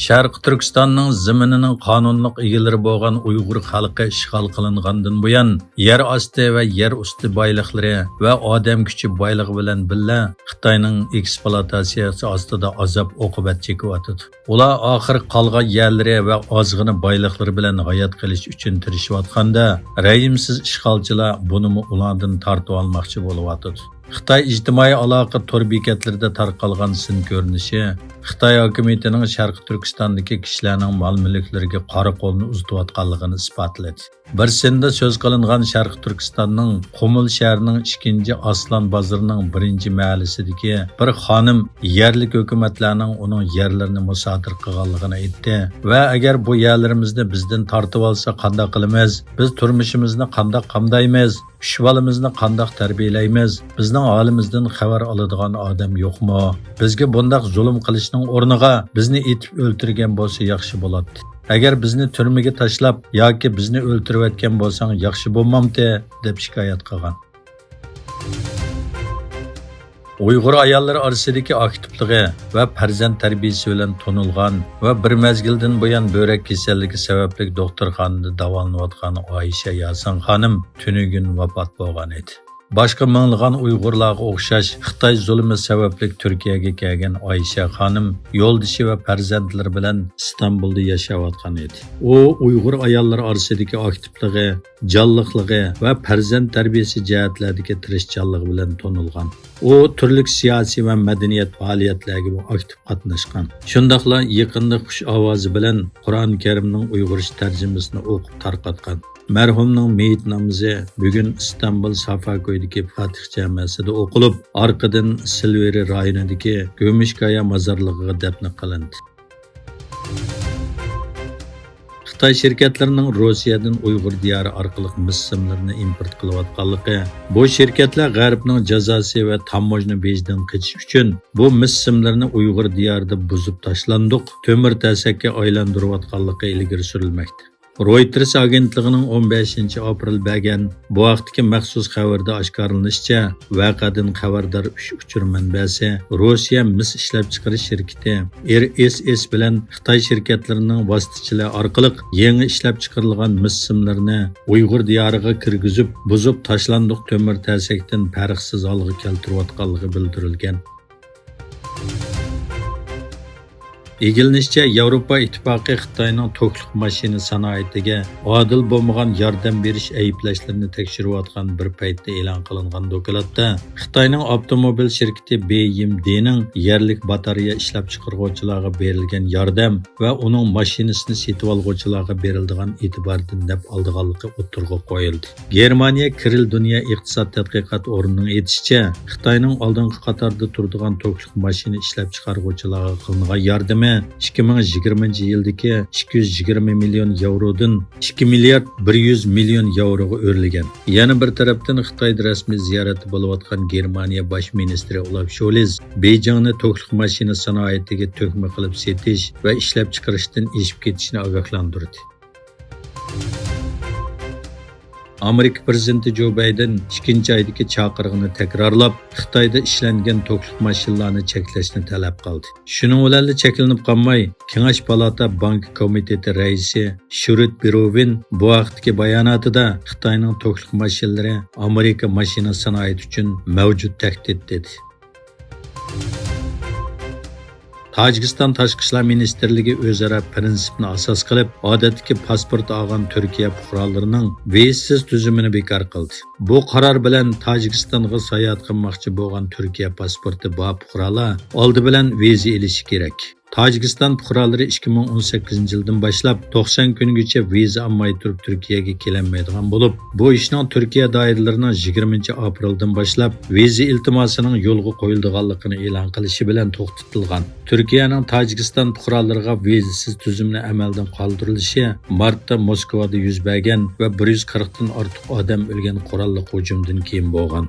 Sharq Turkistonning ziminining qonunliq egalari bo'lgan Uyg'ur xalqi ishg'ol qilingandan buyon yer osti va yer usti boyliqlari va odam kuchi boyligi bilan billa Xitoyning ekspluatatsiyasi ostida azob oqibat chekyapti. Ular oxir qolgan yerlari va ozg'ini boyliqlari bilan hayot qilish uchun tirishayotganda, rayimsiz ishg'olchilar buni ulardan tortib olmoqchi bo'lyapti. Xitoy ijtimoiy aloqa tor bekatlarida tarqalgan sin ko'rinishi Xitoy hukumatining Sharq Turkistondagi kishilarning mol-mulklariga qora qo'lni uzatayotganligini isbotladi. Bir senda so'z qilingan Sharq Turkistonning Qumul shahrining 2 Aslan bozorining 1-mahallisidagi bir xonim yerlik hukumatlarning uning yerlarini musodir qilganligini aytdi va agar bu yerlarimizni bizdan tortib olsa qanday qilamiz? Biz turmushimizni qanday qamdaymiz? Shvalimizni qanday tarbiyalaymiz? Bizning holimizdan xabar oladigan odam yo'qmi? Bizga bunday zulm qilishning o'rniga bizni etib o'ltirgan bo'lsa yaxshi bo'ladi. Agar bizni turmaga tashlab yoki bizni o'ltirayotgan bo'lsang yaxshi bo'lmamdi deb shikoyat qilgan. Uyg'ur ayollari orasidagi aktivligi va farzand tarbiyasi bilan tonilgan va bir mezgildan buyon böbrek kasalligi sababli doktorxonada davolanayotgan Oyisha Yasin xonim tunugun vafot bo'lgan edi. Boshqa minglagan Uyg'urlarga o'xshash Xitoy zulmi sababli Turkiyaga kelgan Oyisha xonim yo'ldishi va farzandlari bilan Istanbulda yashayotgan edi. U Uyg'ur ayollari orasidagi aktivligi, jonliqligi va farzand tarbiyasi jihatlaridagi tirishchanligi bilan tonilgan. U turli siyosiy va madaniyat faoliyatlarida aktiv qatnashgan. Shundaqla yaqinda xush ovozi bilan Qur'oni Karimning Uyg'urcha tarjimasini o'qib tarqatgan. Mərhumning meyit namozi bugun İstanbul Safakoydagi Fatih jamasida o'qilib, orqadan Silveri rayonidagi Go'mishkaya mozorligiga dafn qilindi. Xitoy shirkatlarining Rossiyadan Uyg'ur diyori orqali mis simlarini import qilayotganligi, bu shirkatlar G'arbning jazosi va tamojna bejidan qochish uchun bu mis simlarni Uyg'ur diyorida buzib tashlandiq, to'mir tasakka aylantirayotganligi ilgari surilmoqda. Reuters agentligining 15 aprel bergan bu vaqtdagi maxsus xabarda oshkorlanishicha, voqeadan xabardor uchur manbasi Rossiya mis ishlab chiqarish shirkati RSS bilan Xitoy shirkatlarining vositachilar orqali yangi ishlab chiqarilgan mis simlarini Uyg'ur diyoriga kirgizib, buzib tashlandiq to'mir tasakdan farqsiz holga keltirayotganligi bildirilgan. Egilinishçe Avrupa İttifaqı Xitoyning to'qliq mashina sanoatiga adil bo'lmagan yordam berish ayblashlarni tekshirayotgan bir paytda e'lon qilingan dokladda Xitoyning avtomobil shirkati BYDning yerlik batareya ishlab chiqaruvchilarga berilgan yordam va uning mashinasini sotib oluvchilarga beriladigan e'tibordan naf olganligi o'tirg'a qo'yildi. Germaniya Kiril Dunyo iqtisod tadqiqot o'rnining aytishicha, Xitoyning oldingi qatorda turadigan to'qliq mashina ishlab chiqaruvchilarga qilingan yordam 2020 yildagi 220 million yevrodan 2 milliard 100 million yevroga o'rlagan. Yana bir tarafdan Xitoyda rasmiy ziyorati bo'layotgan Germaniya bosh ministri Olaf Scholz Beijingni to'qliq mashina sanoatiga to'kma qilib setish va ishlab chiqarishdan eshib ketishini ogohlantirdi. Amerika prezidenti Joe Biden 2-oydagi chaqirig'ini takrorlab, Xitoyda ishlangan to'qliq mashinalarni cheklashni talab qildi. Shuning bilan cheklanib qolmay, Kengash palata bank komiteti raisi Shurut Birovin bu vaqtdagi bayonotida Xitoyning to'qliq mashinalari Amerika mashina sanoati uchun mavjud tahdid dedi. Tojikiston Tashqi ishlar ministrligi o'zaro prinsipni asos qilib, odatdagi pasport olgan Turkiya fuqarolarining vizasiz tuzumini bekor qildi. Bu qaror bilan Tojikistonga sayohat qilmoqchi bo'lgan Turkiya pasporti bor fuqarolar oldi bilan viza olishi kerak. Tojikiston fuqarolari 2018 yildan boshlab 90 kungacha viza olmay turib Turkiyaga kelinmaydigan bo'lib, bu ishning Turkiya doiralarining 20 apreldan boshlab viza iltimosining yo'lga qo'yilganligini e'lon qilishi bilan to'xtatilgan. Turkiyaning Tojikiston fuqarolariga vizasiz tuzumni amaldan qoldirilishi martda Moskvada yuz bergan va 140 dan ortiq odam o'lgan qurolli hujumdan keyin bo'lgan.